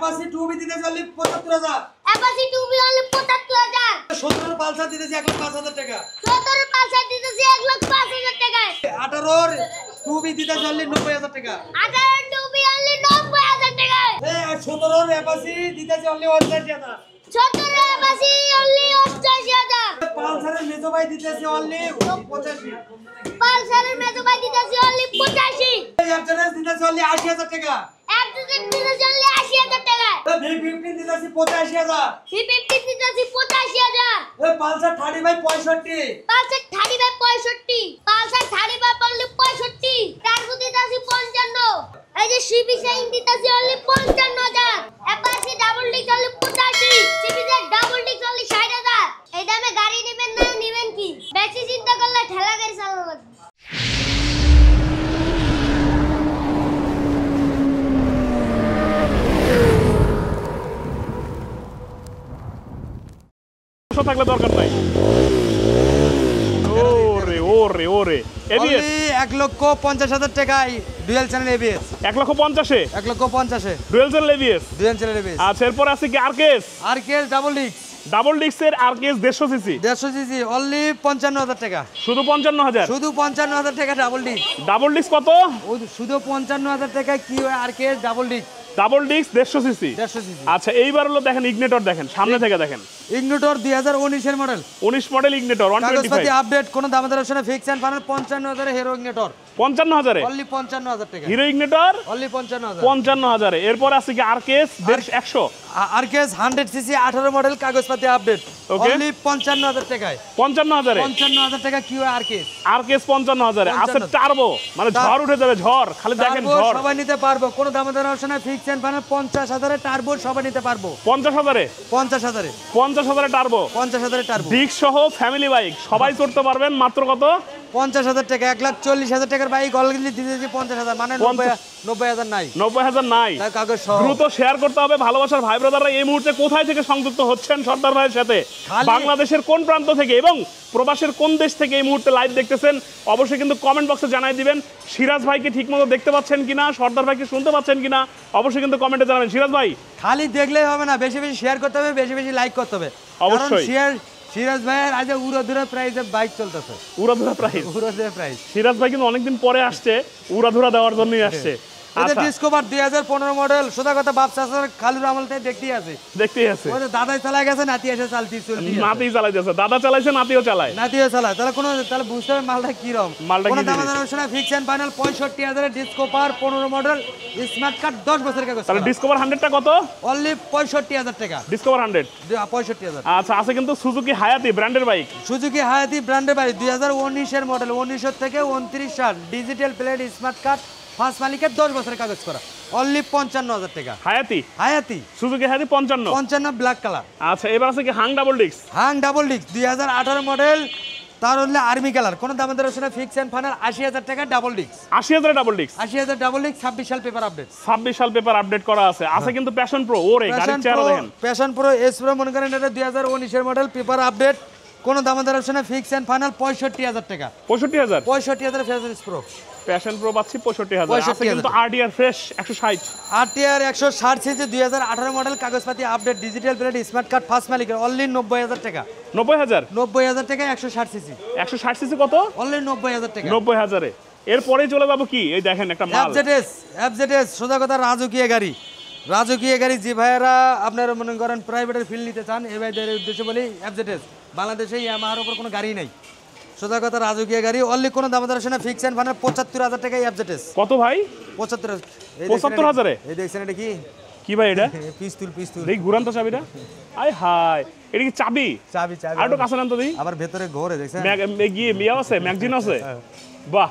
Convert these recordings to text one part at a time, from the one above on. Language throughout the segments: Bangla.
অ্যাপাচি 2B দিতেছি only 75000 Apache 2B only 75000 17 Pulsar দিতেছি 1,05,000 টাকা 17 পালসার দিতেছি 1,05,000 টাকায় 18 2B দিতেছি অনলি 90000 টাকা 18 2B অনলি 90000 টাকায় 17 অ্যাপাচি দিতেছি অনলি 85000 17 অ্যাপাচি অনলি 85000 পালসারের মেজো ভাই দিতেছি অনলি 85 পালসারের মেজো ভাই দিতেছি অনলি 85 এফজেডএস দিতেছি অনলি 80000 টাকা এফজেড দিতেছি অনলি 80000 টাকায় V15 দিতেছি 85000 V50 দিতেছি 85000 Pulsar 35 65 Pulsar 35 65 Pulsar 35 only 65 turbo দিতেছি 55 এই যে সিবি শাইন দিতেছি অনলি 55000 অ্যাপাচি ডাবল ডিক্স অনলি 85 সিবিজেড ডাবল ডিক্স অনলি 60000 এই দামে গাড়ি নেবেন না নেবেন কি বেশি চিন্তা করলে ঠেলা গাড়ি চালানো লাগবে থাকলে দরকার নাই ওরে ওরে ওরে এবিএস 1,50,000 টাকায় dual channel ABS 1,50,000 1,50,000 dual channel ABS dual channel ABS আচ্ছা এরপর আছে কি আরকেএস আরকেএস ডাবল ডিস্কের আরকেএস 150 সিসি 150 সিসি অনলি 55000 টাকা শুধু 55000 শুধু 55000 টাকা ডাবল ডিস্ক কত শুধু 55000 টাকা কি হয় আরকেএস ডাবল ডিস্ক 150 সিসি আচ্ছা এইবার হলো দেখেন ইগনিটর দেখেন সামনে থেকে দেখেন ইগনিটর 2019 এর মডেল 19 মডেল ইগনিটর 125 কাগজপাতি আপডেট কোন দামের অপশনে ফিক্স এন্ড ফাইনাল 55000 এর হিরো ইগনিটর 55000 এ অনলি 55000 টাকা হিরো ইগনিটর অনলি 55000 55000 এ এরপর আছে কি আরকেএস 100 আরকেএস 100 সিসি 18 মডেল কাগজপাতি আপডেট অনলি 55000 টাকায় 55000 এ 55000 টাকা কি হয় আরকেএস 55000 এ আছে টার্বো মানে ঝড় উঠে যাবে ঝড় খালি দেখেন ঝড় সবাই নিতে পারবো কোন দামের অপশনে ফিক্স এন্ড ফাইনাল 50000 এর টার্বো সবাই নিতে পারবো 50000 এ 50000 এ টার্বো 50000 এর টার্বো ডিস্ক সহ ফ্যামিলি বাইক সবাই চড়তে পারবেন মাত্র কত 50000 টাকা 1,40,000 টাকার বাইক অলরেডি দিতেছি 50000 মানে 90000 নাই 90000 নাই কাগজ সহ দ্রুত শেয়ার করতে হবে ভালোবাসার ভাই ব্রাদাররা এই মুহূর্তে কোথায় থেকে সংযুক্ত হচ্ছেন সর্দার ভাইয়ের সাথে বাংলাদেশের কোন প্রান্ত থেকে এবং প্রবাসের কোন দেশ থেকে এই মুহূর্তে লাইভ দেখতেছেন অবশ্যই কিন্তু কমেন্ট বক্সে জানাই দিবেন সিরাজ ভাইকে ঠিকমতো দেখতে পাচ্ছেন কিনা সর্দার ভাইকে শুনতে পাচ্ছেন কিনা অবশ্যই কিন্তু কমেন্টে জানাবেন সিরাজ ভাই খালি দেখলেই হবে না বেশি বেশি শেয়ার করতে হবে বেশি বেশি লাইক করতে হবে অবশ্যই সিরাজ ভাইয়ের আজ উড়াধুরা প্রাইসে বাইক চলতেছে উড়াধুরা প্রাইস সিরাজ ভাই কিন্তু অনেকদিন পরে আসছে উড়াধুরা দেওয়ার জন্যই আসছে এটা ডিসকভার 2015 মডেল সোজা কথা বাপ চাচার খালুর আমল থেকে দেখতেই আছে ওই দাদাই চালায় গেছে নাতি এসে চালতি চলতি নাতি চালাইতেছে দাদা চালাইছে নাতিও চালায় তাহলে বুঝতে হবে মালটা কি রকম কোন দামের অপশনে ফিক্স এন্ড ফাইনাল 65000 এর ডিসকভার 15 মডেল স্মার্ট কার্ড 10 বছরের কাগজ তাহলে ডিসকভার 100 টা কত অনলি 65000 টাকা ডিসকভার 100 65000 আচ্ছা আছে কিন্তু সুজুকি হায়াতি ব্র্যান্ডের বাইক সুজুকি হায়াতি ব্র্যান্ডের বাইক 2019 এর মডেল 19 থেকে 29 সাল digital plate smart card first মালিকের 10 বছরের কাগজ করা অনলি 55000 টাকা হায়াতি সুজুকি হায়াতি 55 ব্ল্যাক কালার আচ্ছা এবার আছে কি হাং ডাবল ডিস্ক 2018 মডেল তার হলো আর্মি কালার কোন দামের অপশনে ফিক্স এন্ড ফাইনাল 80000 টাকা ডাবল ডিস্ক 80000 ডাবল ডিস্ক 26 সাল পেপার আপডেট 26 সাল পেপার আপডেট করা আছে আছে কিন্তু প্যাশন প্রো ওরে গাড়ির চেহারা দেখেন প্যাশন প্রো এস প্রো মনে করেন এটা 2019 এর মডেল পেপার আপডেট কোন দামের অপশনে ফিক্স এন্ড ফাইনাল 65000 টাকা 65000 ফ্যাশন প্রো প্যাশন প্রো পাচ্ছি 65000 আছে কিন্তু RTR fresh 160 RTR 160 CC 2018 model কাগজপাতি update digital plate smart card first মালিকের অনলি 90000 টাকা 90000 টাকা 160 সিসি 160 সিসি কত অনলি 90000 টাকা 90000 এ এরপরে চলে যাব কি এই দেখেন একটা মাল এফজেডএস সোজা কথা রাজকীয় গাড়ি যে ভাইয়েরা আপনারা মনে করেন প্রাইভেটের ফিল্ড নিতে চান এই ভাইদের উদ্দেশ্যে বলি এফজেডএস বাংলাদেশে ইয়ামাহার উপর কোনো গাড়ি নাই সোজা কথা রাজকীয় গাড়ি অনলি কোনো দাম দর না ফিক্স এন্ড ফাইনাল 75000 টাকা এফজেডএস কত ভাই 75000 এ এই দেখছেন এটা কি ভাই এটা পিস্তুল দেখ ঘুরান তো চাবিটা আয় হায় এটা কি চাবি আর তো কাছে নাম তো দেই আবার ভেতরে ঘরে দেখছেন গিয়ে মিয়া আছে ম্যাগজিন আছে বাহ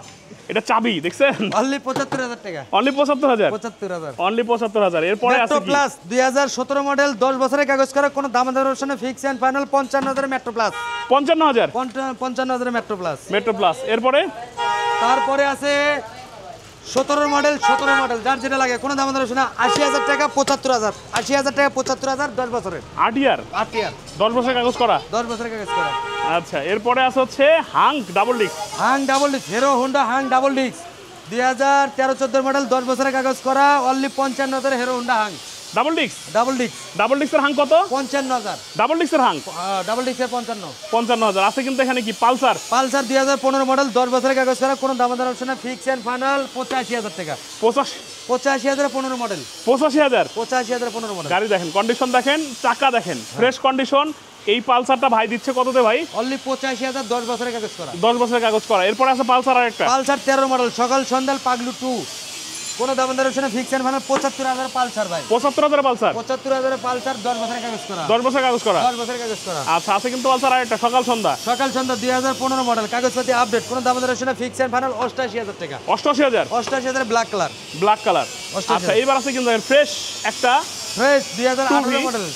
এটা চাবি দেখছেন অনলি 75000 টাকা অনলি 75000 অনলি 75000 এরপরে আছে কি প্লাস 2017 মডেল 10 বছরের কাগজ করা কোন দাম দর অপশনে fix and final 55000 metro plus 55000 metro plus তারপরে আছে 17 মডেল যার যেটা লাগে কোন দাম দর অপশনে 80000 টাকা 75000 10 বছরের আরটিআর 10 বছরের কাগজ করা আচ্ছা এরপরে আছে হচ্ছে Hunk double disc Hero Honda Hunk double disc 2013-14 model 10 বছরের কাগজ করা only 55000 Hero Honda Hunk double disc double disc. Double ডিস্কের হাং কত? 55,000। ডাবল ডিস্কের হাং ডাবল ডিস্কের 55। 55,000 আছে কিন্তু এখানে কি পালসার? পালসার 2015 মডেল 10 বছরের কাগজ করা, কোনো দামাদার অপশন না, ফিক্স এন্ড ফাইনাল 85,000 টাকা। 85,000 15 মডেল। 85,000 15 মডেল। গাড়ি দেখেন, কন্ডিশন দেখেন, চাকা দেখেন, ফ্রেশ কন্ডিশন। এই পালসারটা ভাই দিচ্ছে কততে ভাই? অনলি 85,000 10 বছরের কাগজ করা। 10 বছরের কাগজ করা। এরপর আছে পালসার আরেকটা। পালসার 13 মডেল, সকাল সন্ধ্যাল পাগলু 2, কোনো দামাদার option fix and final 75,000 Pulsar ভাই। 75,000 পালসার। 75,000 পালসার 10 বছরের কাগজ করা। 10 বছরের কাগজ করা। 10 বছরের কাগজ করা। আচ্ছা, আছে কিন্তু পালসার আরেকটা সকাল সন্ধ্যা। সকাল সন্ধ্যা 2015 মডেল, কাগজপাতি আপডেট, কোনো দামাদার অপশন ফিক্স এন্ড ফাইনাল 88,000 টাকা। 88,000 88,000 ব্ল্যাক কালার। Black colour. 88,000 আচ্ছা, এইবার আছে কিন্তু ফ্রেশ একটা fresh 2018 2V model.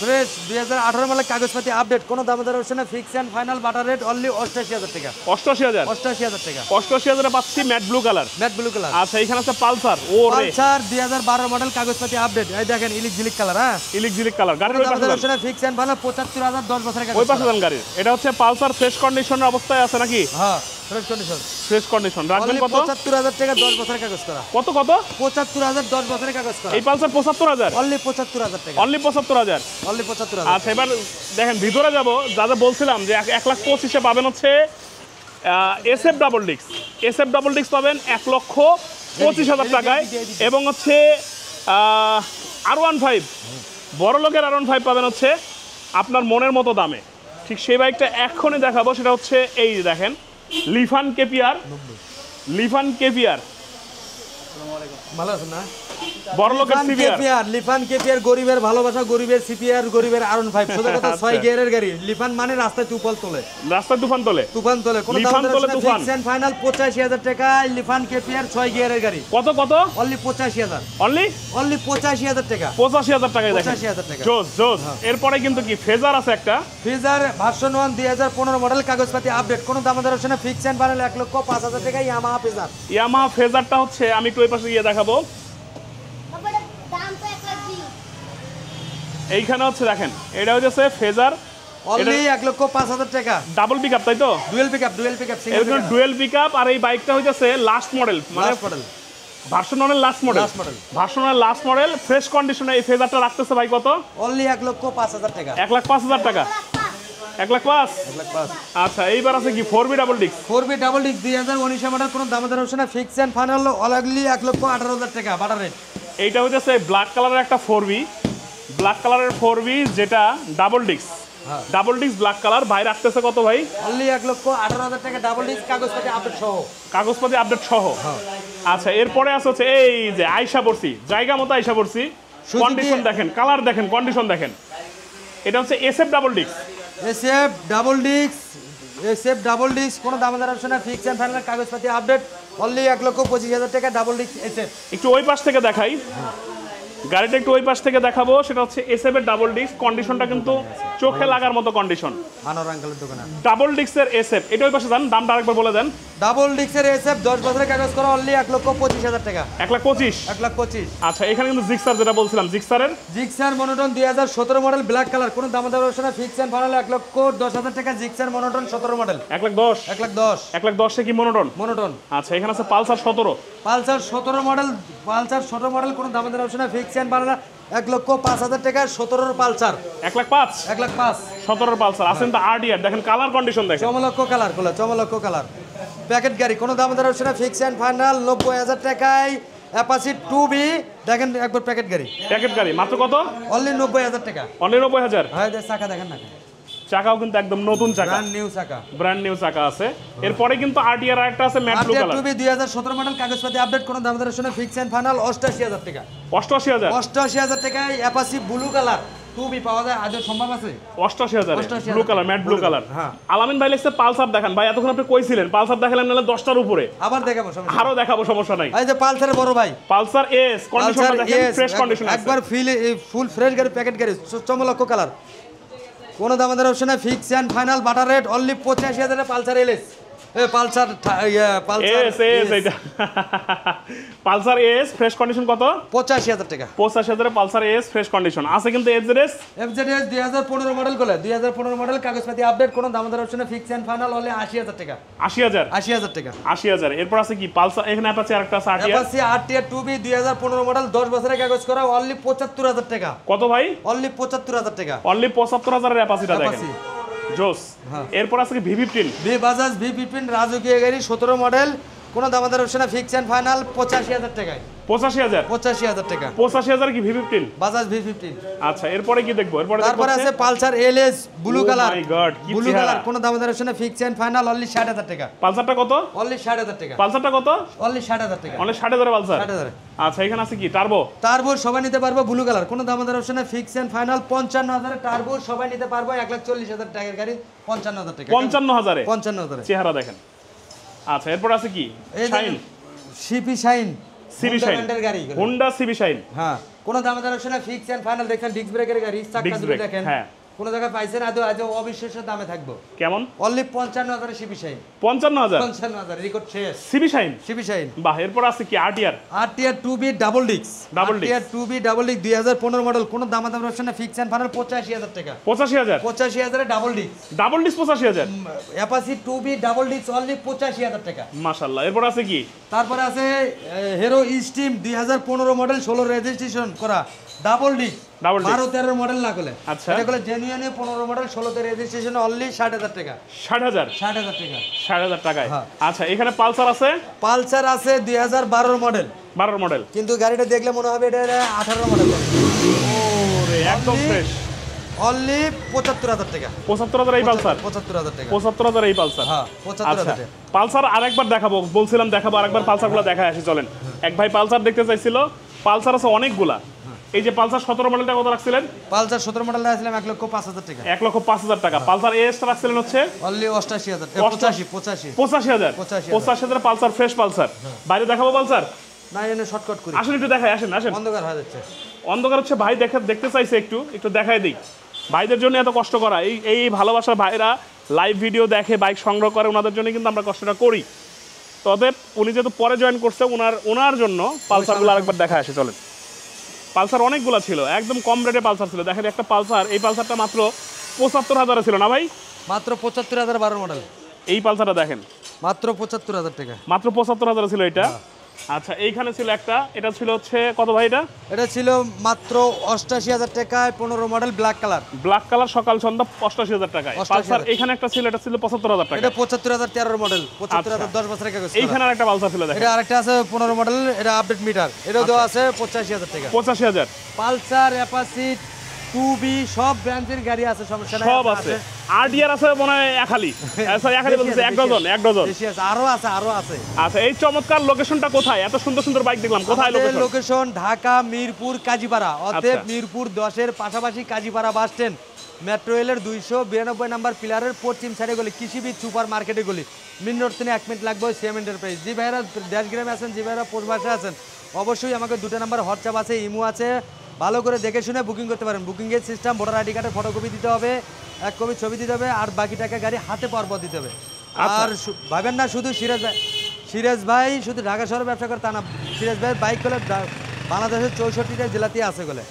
Fresh 2018 model, কাগজপাতি আপডেট, কোনো দামাদার option fix and final butter rate only 88,000 টাকা। 88,000 88,000 টাকা। 88,000 এ পাচ্ছি matte blue colour. Matte blue colour. আচ্ছা, এখানে আছে পালসার। ও রে, পালসার 2012 মডেল, কাগজপাতি আপডেট, এই দেখেন ইলিক জিলিক কালার। হ্যাঁ, ইলিক জিলিক কালার। গাড়ির ওই পাশে দামাদার যান। অপশন ফিক্স এন্ড ফাইনাল 75,000 10 বছরের কাগজ ওই পাশে করা। যান গাড়ির। এটা হচ্ছে পালসার, ফ্রেশ কন্ডিশনের অবস্থায় আছে নাকি? হ্যাঁ, ফ্রেশ কন্ডিশন। Fresh condition. রাখবেন কত? 75,000 টাকা 10 বছরের কাগজ করা। কত কত? 75,000 10 বছরের কাগজ করা। এই পালসার 75,000। অনলি 75,000 টাকা। অনলি 75,000। অনলি 75,000। আচ্ছা, এবার দেখেন ভিতরে যাব, যা যা বলছিলাম যে 1,25,000 পাবেন হচ্ছে SF double disc. SF double disc পাবেন 1,25,000 টাকায়। এবং হচ্ছে R15 বড় লোকের R15 পাবেন হচ্ছে আপনার মনের মতো দামে। ঠিক সেই বাইকটা এখনই দেখাবো, সেটা হচ্ছে এই যে দেখেন লিফান কেপিআর। লিফান কেপিআর ভালো আছেন না? বড় লোকের সিপিআর। লিফান কেপিআর, গরিবের ভালোবাসা, গরিবের সিপিআর, গরিবের R15। সোজা কথা, 6 গিয়ারের গাড়ি। লিফান মানে রাস্তায় তুফান তোলে। রাস্তায় তুফান তোলে। তুফান তোলে। কোন লিফান তোলে তুফান। ফিক্স এন্ড ফাইনাল 85,000 টাকা। লিফান কেপিআর 6 গিয়ারের গাড়ি। কত কত? অনলি 85,000। অনলি 85,000 টাকা। 85,000 টাকায় দেখেন। 85,000 টাকা। জোস জোস। এরপরে কিন্তু কি ফেজার আছে একটা। ফিজার ভার্সন 1 2015 মডেল, কাগজপাতি আপডেট, কোন দামাদার অপশনে ফিক্স এন্ড ফাইনাল 1,05,000 টাকা। ইয়ামাহা ফিজার। ইয়ামাহা ফেজারটা হচ্ছে, আমি একটু ওই পাশে গিয়ে দেখাবো। বাবার দাম তো 1,20,000। এইখানে হচ্ছে দেখেন, এটা হচ্ছে ফেজার। অনলি 1,05,000 টাকা। ডাবল পিকআপ, তাই তো? Dual pickup, dual pickup, single এরকম পিকআপ। Dual pickup. আর এই বাইকটা হইতেছে লাস্ট মডেল, মানে লাস্ট মডেল। ভার্সন 1 এর last model. Last model. Version 1 এর লাস্ট মডেল, ফ্রেশ কন্ডিশনে এই ফেজারটা রাখতেছে ভাই কত? অনলি 1,05,000 টাকা। 1,05,000 টাকা। 1,05,000। 1,05,000। আচ্ছা, এইবার আছে কি 4B double disc. 4B double disc 2019 model, কোন দামাদার অপশনে ফিক্স এন্ড ফাইনাল অনলি 1,18,000 টাকা বাটার রেট। এইটা হইতেছে ব্ল্যাক কালারের একটা 4B। ব্ল্যাক কালারের 4B যেটা ডাবল ডিস্ক। হ্যাঁ। Double disc black colour. ভাই রাখতেছে কত ভাই? অনলি 1,18,000 টাকা ডাবল ডিস্ক, কাগজপাতি আপডেট সহ। কাগজপাতি আপডেট সহ। আচ্ছা, এরপরে আছে হচ্ছে এই যে আয়শা পড়ছি, জায়গা মতো আয়শা পড়ছি। কন্ডিশন দেখেন, কালার দেখেন, কন্ডিশন দেখেন। এটা হচ্ছে SF double disc. SF double disc. SF double disc, কোন দামাদার অপশনে ফিক্স এন্ড ফাইনাল কাগজপাতি আপডেট অনলি 1,25,000 টাকা ডাবল ডিস্ক এসএফ। একটু ওই পাশ থেকে দেখাই, গাড়িটা একটু ওই পাশ থেকে দেখাবো। সেটা হচ্ছে এসএফ এর ডাবল ডিস্ক। কন্ডিশনটা কিন্তু চোখে লাগার মতো কন্ডিশন। আনোয়ার আঙ্কেলের দোকানে ডাবল ডিস্কের এসএফ। এটা ওই পাশে যান, দামটা আরেকবার বলে দেন। ডাবল ডিস্কের এসএফ 10 বছরের কাগজ করা, অনলি 1,25,000 টাকা। 1,25,000। 1,25,000। আচ্ছা, এখানে কিন্তু জিক্সার যেটা বলছিলাম, জিক্সারের Gixxer monotone 2017 model, black colour, কোন দামাদার অপশনে ফিক্স এন্ড ফাইনাল 1,10,000 টাকা। Gixxer monotone 17 model. 1,10,000। 1,10,000 1,10,000 কি মনোটন? মনোটন। আচ্ছা, এখানে আছে Pulsar 17। Pulsar 17 model. Pulsar 17 model, কোন দামাদার অপশনে ফিক্স এন্ড ফাইনাল 1,05,000 টাকা। 17 পালসার। 1,05,000। 1,05,000। 17 পালসার। আসেন তো আরডিআর দেখেন, কালার কন্ডিশন দেখেন। চমলক্ষ কালার, গুলো চমলক্ষ কালার। প্যাকেট গাড়ি, কোন দামাদার অপশনে ফিক্স এন্ড ফাইনাল 90,000 টাকায়। অ্যাপাচি 2B দেখেন, একবার প্যাকেট গাড়ি। প্যাকেট গাড়ি মাত্র কত? অনলি 90,000 টাকা। অনলি 90,000। হ্যাঁ, চাকা দেখেন না, চাকাও কিন্তু একদম নতুন চাকা, ব্র্যান্ড নিউ চাকা। ব্র্যান্ড নিউ চাকা আছে। এরপরে কিন্তু আরটিআর একটা আছে mat blue colour. 2B 2017 model, কাগজপাতি আপডেট, কোন দামাদার অপশনে ফিক্স এন্ড ফাইনাল 88,000 টাকা। 88,000। 88,000 টাকায় অ্যাপাচি ব্লু কালার 2B পাওয়া যায়, আদৌ সম্ভব আছে? 88,000 88,000 blue colour, matte blue colour. হ্যাঁ। আলামিন ভাই লিখছে পালসার দেখান। ভাই এতক্ষণ আপনি কইছিলেন পালসার দেখালেন, নাহলে 10টার উপরে আবার দেখাবো, সমস্যা আরো দেখাবো, সমস্যা নাই। এই যে পালসারের বড় ভাই, পালসার এস কন্ডিশনটা দেখেন, ফ্রেশ কন্ডিশন আছে। একবার ফুল ফ্রেশ গাড়ি, প্যাকেট গাড়ি, চমলক্ষ কালার। কোন দামাদার অপশনে fix and final butter rate only 85,000 Pulsar LS. Pulsar S এটা পালসার এস ফ্রেশ কন্ডিশন কত? 85,000 টাকা। 85,000 পালসার এস ফ্রেশ কন্ডিশন আছে, কিন্তু এফজেডএস 2015 মডেল গুলো, 2015 মডেল, কাগজপাতি আপডেট, কোনো দামাদার অপশনে ফিক্স এন্ড ফাইনাল হলে 80,000 টাকা। 80,000 টাকা। 80,000। এরপর আছে কি পালসার, এখানে অ্যাপাচি আরেকটা আছে অ্যাপাচি আরটিআর 2B 2015 মডেল, 10 বছরের কাগজ করা, অনলি 75,000 টাকা। কত ভাই? অনলি 75,000 টাকা। অনলি 75,000 এর অ্যাপাচিটা দেখেন, জোস। এরপর আছে কি V15, বাজাজ V15 রাজকীয় গাড়ি, 17 মডেল, কোনো দামাদার অপশনে ফিক্স এন্ড ফাইনাল 85,000 টাকায়। 85,000 টাকা। 85,000 কি V15? বাজাজ V15। আচ্ছা, এরপরে কি দেখবো? তারপরে আছে পালসার এলএস ব্লু কালার। মাই গড, কি ব্লু চেহারা! কালার, কোনো দামাদার অপশনে ফিক্স এন্ড ফাইনাল অনলি 60,000 টাকা। পালসারটা কত? অনলি 60,000 টাকা। পালসারটা কত? অনলি 60,000 টাকা। Only 60,000 Pulsar. 60,000। আচ্ছা, এখানে আছে কি টার্বো? টার্বো সবাই নিতে পারবো, ব্লু কালার, কোনো দামাদার অপশনে ফিক্স এন্ড ফাইনাল 55,000 টার্বো সবাই নিতে পারবো, 1,40,000 টাকার গাড়ি 55,000 টাকা। 55,000 55,000। চেহারা দেখেন। আচ্ছা, এরপর আছে কি Shine, CP Shine, CB Shine, গাড়ি, হোন্ডা সিবি শাইন। হ্যাঁ, কোনো দামাদার অপশনে ফিক্স এন্ড ফাইনাল দেখেন, ডিস্ক ব্রেকের গাড়ি, চাকা ডিস্ক দুটো ব্রেক, দেখেন, হ্যাঁ। কোনো জায়গায় পাইছেন আদৌ অবিশ্বাস্য দামে থাকবো। কেমন? Only 55,000 CP Shine. 55,000 55,000 রেকর্ড শেষ। CB Shine. CP Shine. বাহ, এরপর আছে কি RTR, RTR 2B double disc. Double disc. RTR 2B double disc 2015 model, কোনো দামাদার অপশনে ফিক্স এন্ড ফাইনাল 85,000 টাকা। 85,000 85,000 এ double disc. Double disk 85,000। Apache 2B double disk only 85,000 টাকা। মাশাআল্লাহ। এরপর আছে কি? তারপরে আছে হিরো স্টিম 2015 মডেল, 16 রেজিস্ট্রেশন করা, double disc, double disk 12-13 model না করলে। আচ্ছা, এটা করলে জেনুইন 15 মডেল, 16তে রেজিস্ট্রেশন, অনলি 60,000 টাকা। 60,000 60,000 টাকা। 60,000 টাকায়। হ্যাঁ। আচ্ছা, এখানে পালসার আছে, পালসার আছে 2012 মডেল, 12 মডেল, কিন্তু গাড়িটা দেখলে মনে হবে এটা 18 মডেল। ওরে একদম ফ্রেশ। অনলি 75,000 টাকা। 75,000 এই পালসার। 75,000 টাকা। 75,000 এই পালসার। হ্যাঁ, 75,000 আচ্ছা, টাকা। পালসার আরেকবার দেখাবো, বলছিলাম দেখাবো, আরেকবার পালসারগুলো দেখায় আসি চলেন। এক ভাই পালসার দেখতে চাইছিল, পালসার আছে অনেকগুলা। এই যে পালসার 17 মডেলটা কত রাখছিলেন? পালসার 17 মডেল রাখছিলাম 1,05,000 টাকা। 1,05,000 টাকা। পালসার এস রাখছিলেন হচ্ছে অনলি 88,000 টাকা। 85,000 85,000 পালসার, ফ্রেশ পালসার। বাইরে দেখাবো পালসার? না, এনে শর্টকাট করি। আসেন একটু দেখাই, আসেন আসেন। অন্ধকার হয়ে যাচ্ছে। অন্ধকার হচ্ছে ভাই, দেখতে চাইছে, একটু দেখাই দিই। ভাইদের জন্য এত কষ্ট করা, এই ভালোবাসার ভাইরা লাইভ ভিডিও দেখে, বাইক সংগ্রহ করে, ওনাদের জন্য কিন্তু আমরা কষ্টটা করি। তবে উনি যেহেতু পরে জয়েন করছে, ওনার জন্য পালসারগুলো আরেকবার দেখা আসে চলেন। পালসার অনেকগুলো ছিল, একদম কম রেটে পালসার ছিল। দেখেন একটা পালসার, এই পালসারটা মাত্র 75,000 ছিল না ভাই? মাত্র 75,000 12 মডেল। এই পালসারটা দেখেন মাত্র 75,000 টাকা। মাত্র 75,000 ছিল এটা। আচ্ছা, এইখানে ছিল একটা, এটা ছিল হচ্ছে কত ভাই? এটা ছিল মাত্র 88,000 টাকায়, 15 model, black colour. Black colour, সকাল সন্ধ্যা 88,000 টাকায়। পালসার এখানে একটা ছিল, এটা ছিল 75,000 টাকা। এটা 75,000 13 মডেল, 75,000 10 বছরের কাগজ। এইখানে আরেকটা পালসার ছিল দেখেন। এটা আরেকটা আছে 15 মডেল, এটা আপডেট মিটার, এটাও দেওয়া আছে 85,000 টাকা। 85,000। পালসার, অ্যাপাচি 2B সব ব্র্যান্ডের গাড়ি আছে, সমস্যা নাই। সব আছে। আরডিআর আছে মনে হয় একালি, সরি একালি বলতেছে, এক ডজন বেশি আছে, আরো আছে। আচ্ছা, এই চমৎকার লোকেশনটা কোথায়? এত সুন্দর সুন্দর বাইক দেখলাম, কোথায় লোকেশন? লোকেশন ঢাকা মিরপুর কাজীপাড়া, অতএব আচ্ছা। মিরপুর 10-এর পাশাপাশি কাজীপাড়া বাস স্ট্যান্ড, মেট্রো রেলের 292 নাম্বার পিলারের পশ্চিম সাইডে গলি, কৃষিবিদ সুপার মার্কেটে গলি, মিন রোড থেকে 1 মিনিট লাগবে, সেম এন্টারপ্রাইজ। জি ভাইরা দেশগ্রামে আছেন, জি ভাইরা পোস্টবাসে আছেন, অবশ্যই আমাকে 2টা নাম্বার হোয়াটসঅ্যাপ আছে, ইমো আছে, ভালো করে দেখে শুনে বুকিং করতে পারেন। বুকিংয়ের সিস্টেম, ভোটার আইডি কার্ডের ফটোকপি দিতে হবে, 1 কপি ছবি দিতে হবে, আর বাকি টাকা গাড়ি হাতে পাওয়ার পর দিতে হবে। আর ভাবেন না শুধু সিরাজ ভাই শুধু ঢাকা শহরে ব্যবসা করে তা না, সিরাজ ভাইয়ের বাইক হলে বাংলাদেশের 64টা জেলাতে আছে বলে।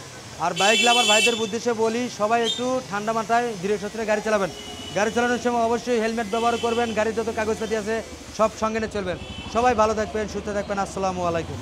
আর বাইক লাভার ভাইদের উদ্দেশ্যে বলি, সবাই একটু ঠান্ডা মাথায় ধীরে সুস্থে গাড়ি চালাবেন। গাড়ি চালানোর সময় অবশ্যই হেলমেট ব্যবহার করবেন, গাড়ির যত কাগজপাতি আছে সব সঙ্গে নিয়ে চলবেন। সবাই ভালো থাকবেন, সুস্থ থাকবেন। আসসালামু আলাইকুম।